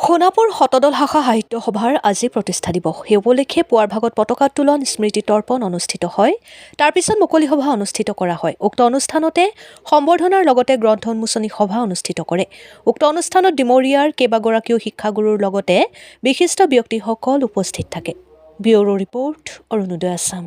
সোণাপুৰ শতদল শাখা সাহিত্য সভাৰ আজি প্ৰতিষ্ঠা দিৱস। সেই উপলক্ষে পুৱাৰ ভাগত পতাকা উত্তোলন স্মৃতি তৰ্পণ অনুষ্ঠিত হয়। তাৰ পিছত মুকলি সভা অনুষ্ঠিত কৰা হয়। উক্ত অনুষ্ঠানতে সম্বৰ্ধনাৰ লগতে গ্ৰন্থ উন্মোচনী সভা অনুষ্ঠিত কৰে। উক্ত অনুষ্ঠানত ডিমৰীয়াৰ কেইবাগৰাকীও শিক্ষাগুৰুৰ লগতে বিশিষ্ট ব্যক্তিসকল উপস্থিত থাকে। Bureau report, Arunodoy Assam.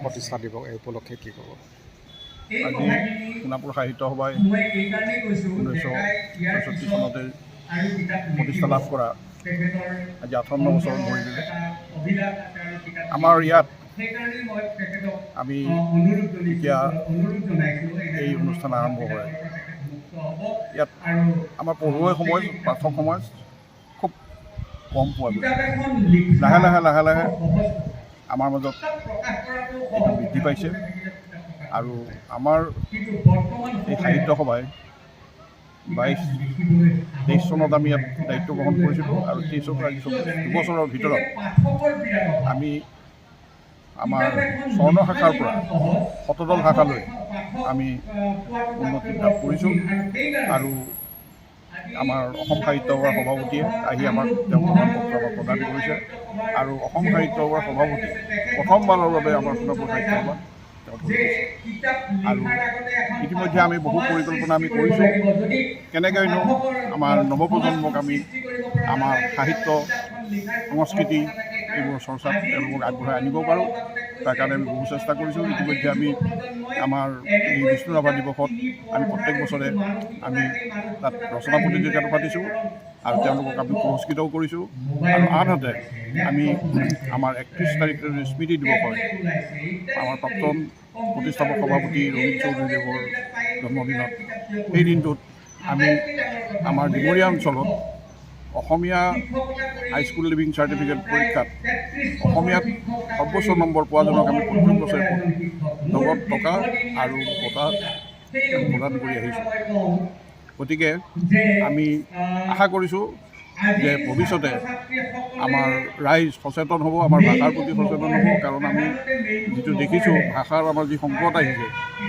প্ৰতিষ্ঠা দিৱস এই উপলক্ষে কি ক'ব? আজি সোণাপুৰ সাহিত্য সভাই 1966 চনতে প্ৰতিষ্ঠা লাভ কৰা আজি 58 বছৰ ধৰি দিলে। আমাৰ ইয়াত আমি এতিয়া এই অনুষ্ঠান আৰম্ভ কৰে। ইয়াত আমাৰ পঢ়ুৱৈ সমাজ, পাঠক সমাজ খুব কম পোৱা গৈছে। লাহে লাহে আমাৰ মাজত এইটো বৃদ্ধি পাইছে আৰু আমাৰ এই সাহিত্য সভাই 22-23 চনত আমি ইয়াত দায়িত্ব গ্ৰহণ কৰিছিলোঁ আৰু 23 পৰা 2 বছৰৰ ভিতৰত আমি আমাৰ স্বৰ্ণ শাখাৰ পৰা শতদল শাখালৈ আমি উন্নতি লাভ কৰিছোঁ আৰু আমাৰ অসম সাহিত্য সভাৰ সভাপতিয়ে আহি আমাক তেওঁ প্ৰমাণপত্ৰ আমাক প্ৰদান কৰিছে আৰু অসম সাহিত্য সভাৰ সভাপতি প্ৰথমবাৰৰ বাবে আমাৰ সোণাপুৰ সাহিত্য সভাত তেওঁ ধৰিছে। আৰু ইতিমধ্যে আমি বহু পৰিকল্পনা আমি কৰিছোঁ কেনেকৈনো আমাৰ নৱপ্ৰজন্মক আমি আমাৰ সাহিত্য সংস্কৃতি এইবোৰ চৰ্চাত তেওঁলোকক আগবঢ়াই আনিব পাৰোঁ। তাৰ কাৰণে আমি বহু চেষ্টা কৰিছোঁ। ইতিমধ্যে আমি আমাৰ এই বিষ্ণু ৰাভা দিৱসত আমি প্ৰত্যেক বছৰে আমি তাত ৰচনা প্ৰতিযোগিতাটো পাতিছোঁ আৰু তেওঁলোকক আমি পুৰস্কৃতও কৰিছোঁ। আৰু আনহাতে আমি আমাৰ 31 তাৰিখে স্মৃতি দিৱস হয়, আমাৰ প্ৰাক্তন প্ৰতিষ্ঠাপক সভাপতি ৰবীন চৌধুৰীদেৱৰ জন্মদিনত সেই দিনটোত আমি আমাৰ ডিমৰীয়া অঞ্চলত অসমীয়া হাইস্কুল লিভিং চাৰ্টিফিকেট পৰীক্ষাত অসমীয়াত সৰ্বোচ্চ নম্বৰ পোৱাজনক আমি প্ৰত্যেক বছৰে নগদ টকা আৰু বঁটা প্ৰদান কৰি আহিছোঁ। গতিকে আমি আশা কৰিছোঁ যে ভৱিষ্যতে আমাৰ ৰাইজ সচেতন হ'ব, আমাৰ ভাষাৰ প্ৰতি সচেতন হ'ব। কাৰণ আমি যিটো দেখিছোঁ ভাষাৰ আমাৰ যি সংকট আহিছে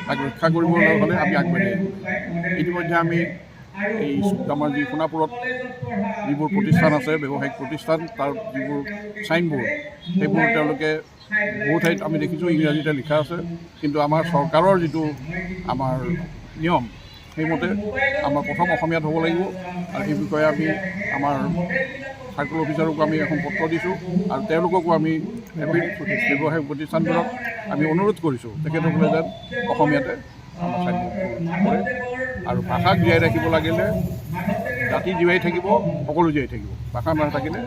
তাক ৰক্ষা কৰিবলৈ হ'লে আমি আগবাঢ়ি আহিব। ইতিমধ্যে আমি এই আমাৰ যি সোণাপুৰত যিবোৰ প্ৰতিষ্ঠান আছে, ব্যৱসায়িক প্ৰতিষ্ঠান, তাৰ যিবোৰ চাইনবোৰ্ড সেইবোৰ তেওঁলোকে বহু ঠাইত আমি দেখিছোঁ ইংৰাজীতে লিখা আছে, কিন্তু আমাৰ চৰকাৰৰ যিটো আমাৰ নিয়ম সেইমতে আমাৰ প্ৰথম অসমীয়াত হ'ব লাগিব। আৰু এই বিষয়ে আমি আমাৰ চাৰ্কল অফিচাৰকো আমি এখন পত্ৰ দিছোঁ আৰু তেওঁলোককো আমি ব্যৱসায়িক প্ৰতিষ্ঠানবোৰক আমি অনুৰোধ কৰিছোঁ তেখেতসকলে যেন অসমীয়াতে আমাৰ চাইনবোৰ্ড কৰে। আৰু ভাষাক জীয়াই ৰাখিব লাগিলে জাতি জীয়াই থাকিব, সকলো জীয়াই থাকিব। ভাষা নাথাকিলে